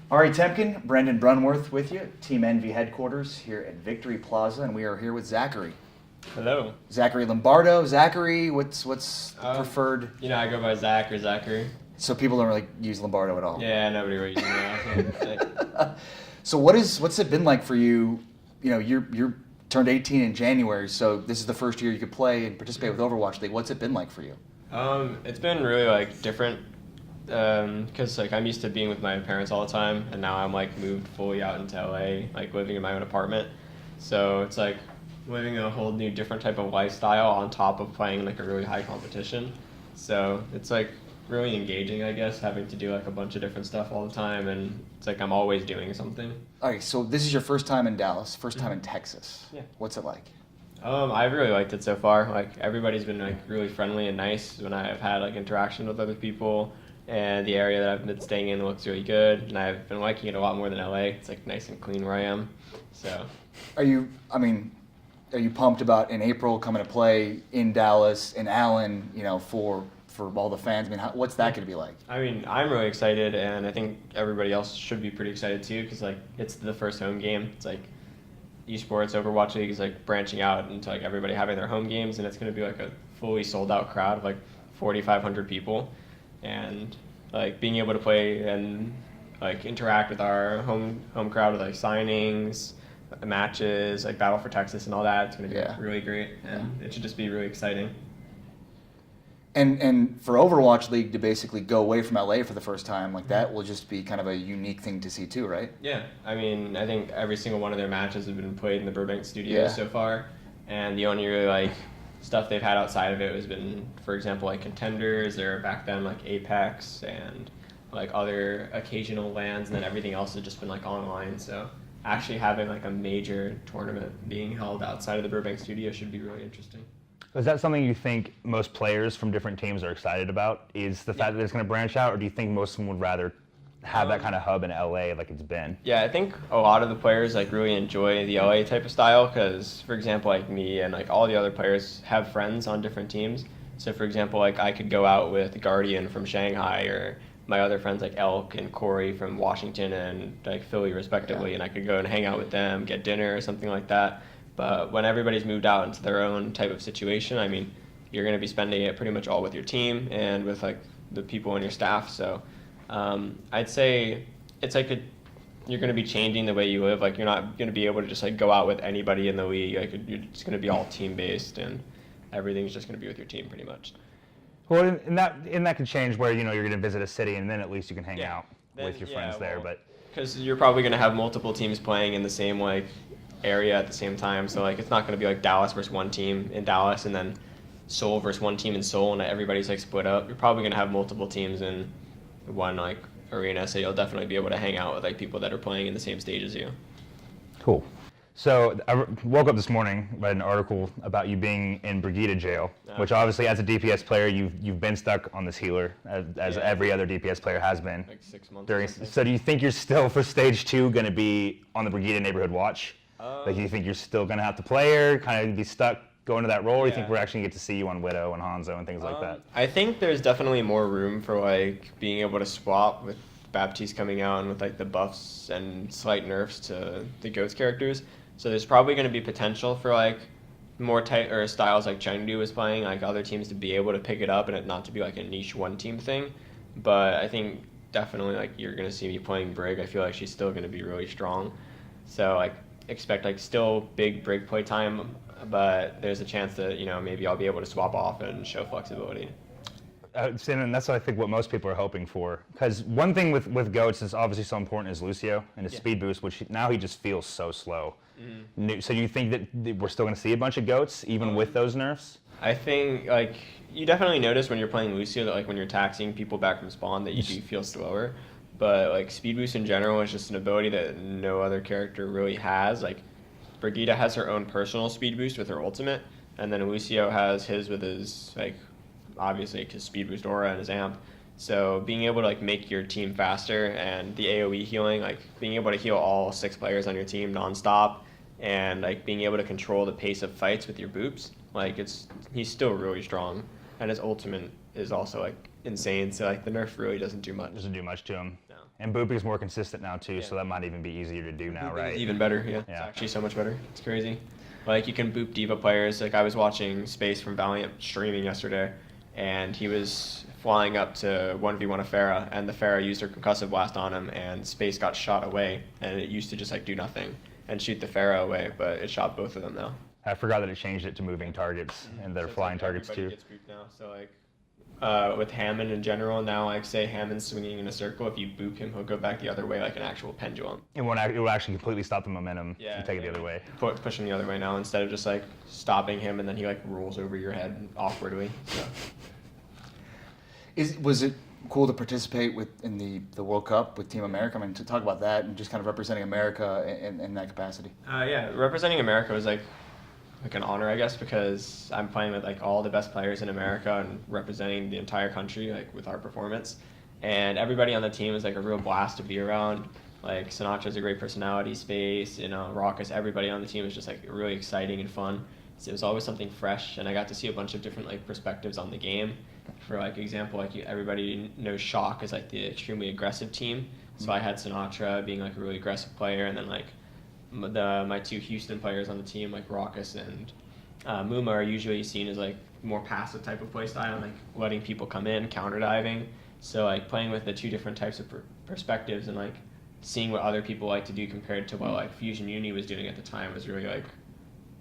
All right, Temkin, Brendan Brunworth with you, Team Envy headquarters here at Victory Plaza, and we are here with Zachareee. Hello. Zachareee Lombardo. Zachareee, what's the preferred? I go by Zach or Zachary. So people don't really use Lombardo at all. Yeah, nobody really uses that. So what's it been like for you? You know, you're turned 18 in January, so this is the first year you could play and participate with Overwatch League. What's it been like for you? It's been really different because I'm used to being with my parents all the time, and now I'm moved fully out into LA, living in my own apartment. So it's living a whole new different type of lifestyle on top of playing a really high competition. So it's really engaging, I guess, having to do a bunch of different stuff all the time, and it's I'm always doing something. All right, so this is your first time in Dallas, first time in Texas. Yeah. What's it like? I've really liked it so far. Everybody's been really friendly and nice when I've had interaction with other people, and the area that I've been staying in looks really good, and I've been liking it a lot more than LA. It's nice and clean where I am. So Are you pumped about in April coming to play in Dallas in Allen, for all the fans? What's that going to be like? I'm really excited, and I think everybody else should be pretty excited too, because it's the first home game. It's esports Overwatch League is branching out into everybody having their home games, and it's going to be a fully sold out crowd of 4,500 people, and being able to play and interact with our home crowd with signings, matches, Battle for Texas and all that. It's going to be really great, and it should just be really exciting. And for Overwatch League to basically go away from LA for the first time, that will just be kind of a unique thing to see too, right? Yeah, I think every single one of their matches have been played in the Burbank studio so far, and the only really stuff they've had outside of it has been, for example, Contenders, or back then Apex, and other occasional LANs, and then everything else has just been online. So actually having a major tournament being held outside of the Burbank studio should be really interesting. Is that something you think most players from different teams are excited about? Is the fact that it's going to branch out, or do you think most of them would rather have that kind of hub in LA like it's been? Yeah, I think a lot of the players really enjoy the LA type of style because, for example, me and all the other players have friends on different teams. So, for example, I could go out with Guardian from Shanghai, or my other friends Elk and Corey from Washington and Philly respectively, and I could go and hang out with them, get dinner or something like that. But when everybody's moved out into their own type of situation, you're going to be spending it pretty much all with your team and with the people on your staff. So I'd say it's you're going to be changing the way you live. You're not going to be able to just go out with anybody in the league. You're just going to be all team based, and everything's just going to be with your team pretty much. Well, and that could change where you're going to visit a city, and then at least you can hang out with your friends there. But because you're probably going to have multiple teams playing in the same area at the same time, so it's not going to be Dallas versus one team in Dallas and then Seoul versus one team in Seoul and everybody's split up. You're probably going to have multiple teams in one arena, so you'll definitely be able to hang out with people that are playing in the same stage as you. Cool. So I woke up this morning, read an article about you being in Brigida jail, which obviously as a DPS player you've been stuck on this healer as every other DPS player has been. 6 months. So do you think you're still for stage 2 going to be on the Brigida neighborhood watch? Do you think you're still going to have to play her, kind of be stuck going to that role, or do you think we're actually going to get to see you on Widow and Hanzo and things like that? I think there's definitely more room for being able to swap with Baptiste coming out and with the buffs and slight nerfs to the Goats characters. So there's probably going to be potential for more tight or styles Chengdu was playing, other teams to be able to pick it up and it not to be a niche one team thing. But I think definitely you're going to see me playing Brig. I feel she's still going to be really strong. So expect still big Brig play time, but there's a chance that maybe I'll be able to swap off and show flexibility. And that's I think what most people are hoping for, because one thing with Goats is obviously so important is Lucio and his speed boost, which now he just feels so slow. Mm-hmm. So do you think that we're still going to see a bunch of Goats even with those nerfs? I think you definitely notice when you're playing Lucio that when you're taxing people back from spawn that you do feel slower. But speed boost in general is just an ability that no other character really has. Brigida has her own personal speed boost with her ultimate, and then Lucio has his with his obviously his speed boost aura and his amp. So being able to make your team faster and the AoE healing, being able to heal all 6 players on your team nonstop, and being able to control the pace of fights with your boops, he's still really strong, and his ultimate is also insane. So the nerf really doesn't do much. Doesn't do much to him. No. And booping's more consistent now too, so that might even be easier to do now, right? Even better, yeah. It's Yeah. actually so much better. It's crazy. Like, you can boop diva players. Like, I was watching Space from Valiant streaming yesterday, and he was flying up to 1v1 a Pharah, and the Pharah used her concussive blast on him, and Space got shot away, and it used to just, like, do nothing and shoot the Pharah away, but it shot both of them now. I forgot that it changed it to moving targets and they're So it's flying like targets everybody too. gets booped now. So, like, with Hammond in general, now, like, say Hammond's swinging in a circle, if you boop him, he'll go back the other way like an actual pendulum. It will actually completely stop the momentum and take it the other way. Push him the other way now instead of just, like, stopping him and then he, like, rolls over your head awkwardly. So. Was it cool to participate in the World Cup with Team America? I mean, to talk about that and just kind of representing America in that capacity. Yeah, representing America was like an honor, I guess, because I'm playing with like all the best players in America and representing the entire country, like with our performance. And everybody on the team was like a real blast to be around. Like, Sinatra's a great personality, Space, Raucous. Everybody on the team was just like really exciting and fun. So it was always something fresh, and I got to see a bunch of different like perspectives on the game. For like example, like everybody knows Shock is like the extremely aggressive team. So I had Sinatra being like a really aggressive player, and then like my two Houston players on the team, like Raucous and Muma, are usually seen as like more passive type of play style, like letting people come in, counter diving. So like playing with the two different types of perspectives and like seeing what other people like to do compared to what like Fusion Uni was doing at the time was really like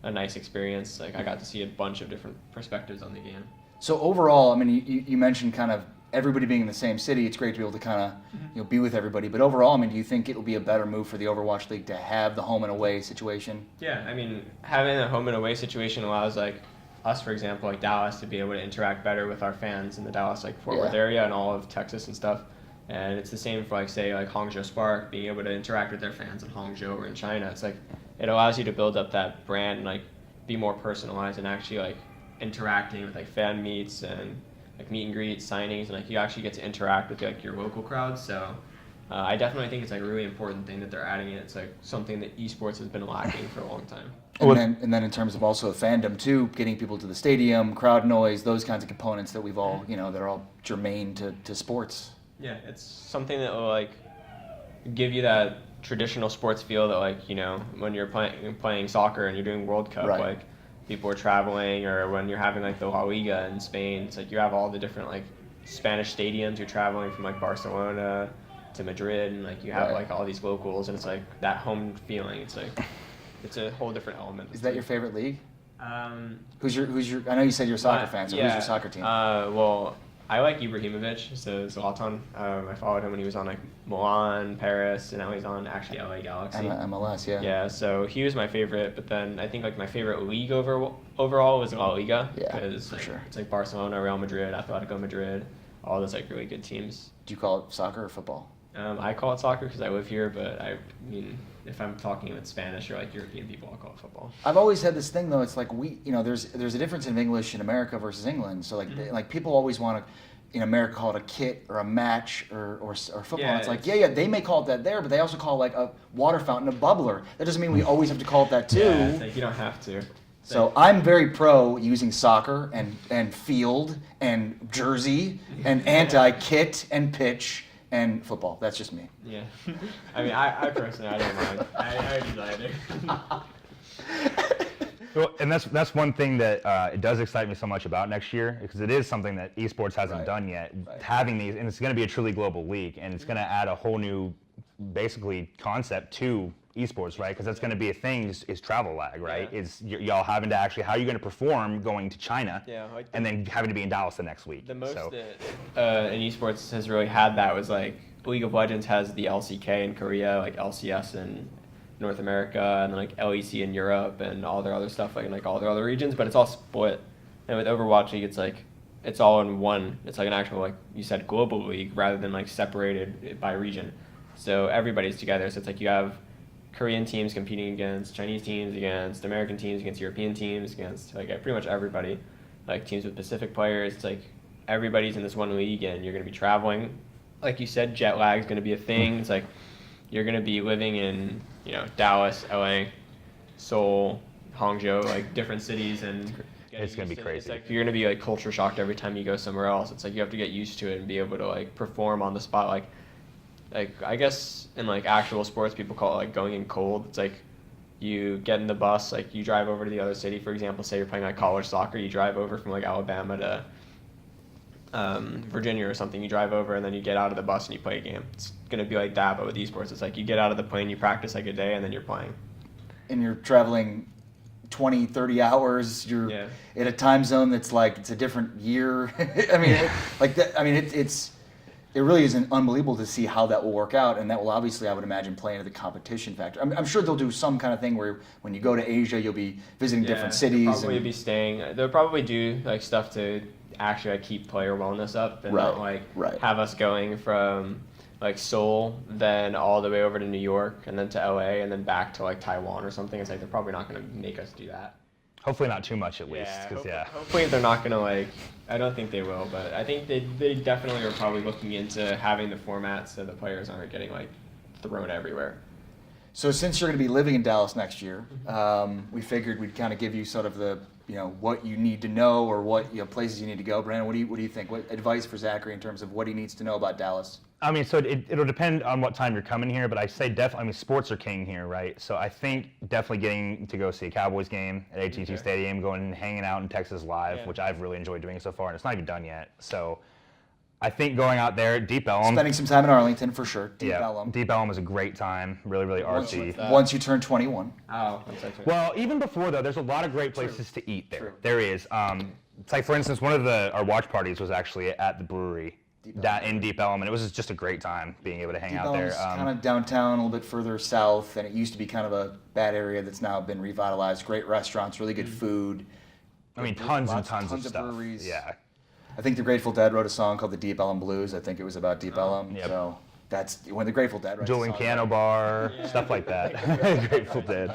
a nice experience. Like, I got to see a bunch of different perspectives on the game. So overall, I mean, you mentioned kind of everybody being in the same city. It's great to be able to kind of be with everybody. But overall, I mean, do you think it will be a better move for the Overwatch League to have the home and away situation? Yeah, I mean, having a home and away situation allows like us, for example, like Dallas, to be able to interact better with our fans in the Dallas like Fort Worth area and all of Texas and stuff. And it's the same for like say like Hangzhou Spark, being able to interact with their fans in Hangzhou or in China. It's like it allows you to build up that brand and like be more personalized and actually like interacting with like fan meets and like meet and greets, signings, and like you actually get to interact with like your local crowd. So I definitely think it's like a really important thing that they're adding in. It's like something that esports has been lacking for a long time. And then in terms of also fandom too, getting people to the stadium, crowd noise, those kinds of components that we've all, that are all germane to sports. Yeah, it's something that will like give you that traditional sports feel that like, when you're playing soccer and you're doing World Cup, right. Like people are traveling, or when you're having like the La Liga in Spain, it's like you have all the different like Spanish stadiums, you're traveling from like Barcelona to Madrid, and like you have like all these locals, and it's like that home feeling. It's like it's a whole different element. Is that your favorite league? Who's your I know you said you're a soccer fan, so who's your soccer team? Well, I like Ibrahimovic, so Zlatan. I followed him when he was on like Milan, Paris, and now he's on actually LA Galaxy. MLS, yeah. Yeah, so he was my favorite, but then I think like my favorite league overall was La Liga. Yeah, because for sure. It's like Barcelona, Real Madrid, Atletico Madrid, all those like really good teams. Do you call it soccer or football? I call it soccer because I live here, but I mean, if I'm talking with Spanish or like European people, I'll call it football. I've always had this thing though. It's like there's a difference in English in America versus England. So like like people always want to, in America, call it a kit or a match or football. Yeah, it's like they may call it that there, but they also call like a water fountain a bubbler. That doesn't mean we always have to call it that too. Yeah, it's like you don't have to. So I'm very pro using soccer and field and jersey and anti-kit and pitch and football. That's just me. Yeah. I mean, I personally, I don't mind. I do either. Well, and that's one thing that it does excite me so much about next year, because it is something that esports hasn't done yet. Right. Having these, and it's going to be a truly global league, and it's going to add a whole new, basically, concept to esports, right? Because that's going to be a thing is travel lag, right? Yeah. Is y'all having to actually, how are you going to perform going to China, like and then having to be in Dallas the next week? The most that in esports has really had that was like League of Legends has the LCK in Korea, like LCS in North America, and then like LEC in Europe, and all their other stuff like in like all their other regions, but it's all split. And with Overwatch League, it's like it's all in one. It's like an actual, like you said, global league rather than like separated by region. So everybody's together. So it's like you have Korean teams competing against Chinese teams, against American teams, against European teams, against like pretty much everybody. Like teams with Pacific players. It's like everybody's in this one league, and you're going to be traveling. Like you said, jet lag is going to be a thing. It's like you're going to be living in Dallas, LA, Seoul, Hangzhou, like different cities, and it's going to be crazy. It's like you're going to be like culture shocked every time you go somewhere else. It's like you have to get used to it and be able to like perform on the spot. Like like I guess in like actual sports people call it like going in cold. It's like you get in the bus, like you drive over to the other city. For example, say you're playing like college soccer, you drive over from like Alabama to Virginia or something. You drive over and then you get out of the bus and you play a game. It's gonna be like that, but with esports, it's like you get out of the plane, you practice like a day, and then you're playing. And you're traveling 20, 30 hours. You're in a time zone that's like it's a different year. I mean, it really is unbelievable to see how that will work out, and that will obviously, I would imagine, play into the competition factor. I'm sure they'll do some kind of thing where when you go to Asia, you'll be visiting different cities. They'll probably be staying. They'll probably do like stuff to actually like keep player wellness up, and not like have us going from like Seoul, then all the way over to New York, and then to LA, and then back to like Taiwan or something. It's like they're probably not going to make us do that. Hopefully not too much at least. Hopefully they're not going to like, I don't think they will, but I think they definitely are probably looking into having the format so the players aren't getting like thrown everywhere. So since you're going to be living in Dallas next year, we figured we'd kind of give you sort of the, what you need to know or what places you need to go. Brandon, what do you think? What advice for Zachareee in terms of what he needs to know about Dallas? I mean, so it'll depend on what time you're coming here, but I say definitely. I mean, sports are king here, right? So I think definitely getting to go see a Cowboys game at AT&T Stadium, going and hanging out in Texas Live, which I've really enjoyed doing so far, and it's not even done yet. So I think going out there, Deep Ellum. Spending some time in Arlington for sure. Deep Ellum. Deep Ellum is a great time. Really, really artsy. Once you turn 21. Oh, well, even before though, there's a lot of great places to eat there. There is. It's like, for instance, one of our watch parties was actually at the brewery in Deep Ellum, and it was just a great time being able to hang out there. Kind of downtown, a little bit further south, and it used to be kind of a bad area that's now been revitalized. Great restaurants, really good food. I mean, tons and tons of stuff. Breweries. Yeah. I think the Grateful Dead wrote a song called the Deep Ellum Blues. I think it was about Deep Ellum. Yep. So that's when the Grateful Dead writes Dueling piano bar, stuff like that. Grateful Dead.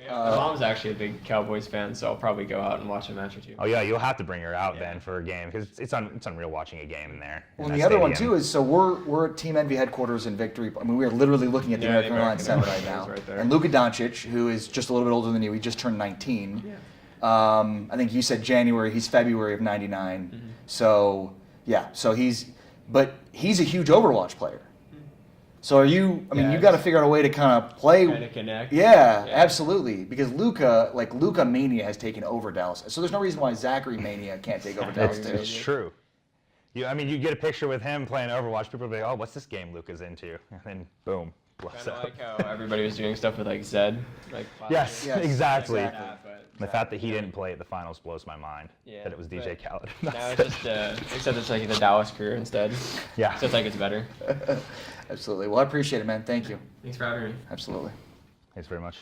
My mom's actually a big Cowboys fan, so I'll probably go out and watch a match or two. Oh yeah, you'll have to bring her out then for a game because it's unreal watching a game in there. Well, and the other one too is we're at Team Envy headquarters in Victory. I mean, we're literally looking at the American Airlines Center right now. And Luka Doncic, who is just a little bit older than you, he just turned 19. Yeah. I think you said January. He's February of '99. Mm-hmm. So he's a huge Overwatch player. So are you? I mean, you got to figure out a way to kind of play. Kind of connect. Yeah, absolutely. Because Luka Mania has taken over Dallas. So there's no reason why Zachareee Mania can't take over Dallas too. It's true. You get a picture with him playing Overwatch. People will be like, "Oh, what's this game Luka's into?" And then boom. Kind of like how everybody was doing stuff with like Zed. Yes, exactly. The fact that he didn't play at the finals blows my mind. Yeah, that it was DJ Khaled. Now it's just, except it's like the Dallas career instead. Yeah. So it's like it's better. Absolutely. Well, I appreciate it, man. Thank you. Thanks for having me. Absolutely. Thanks very much.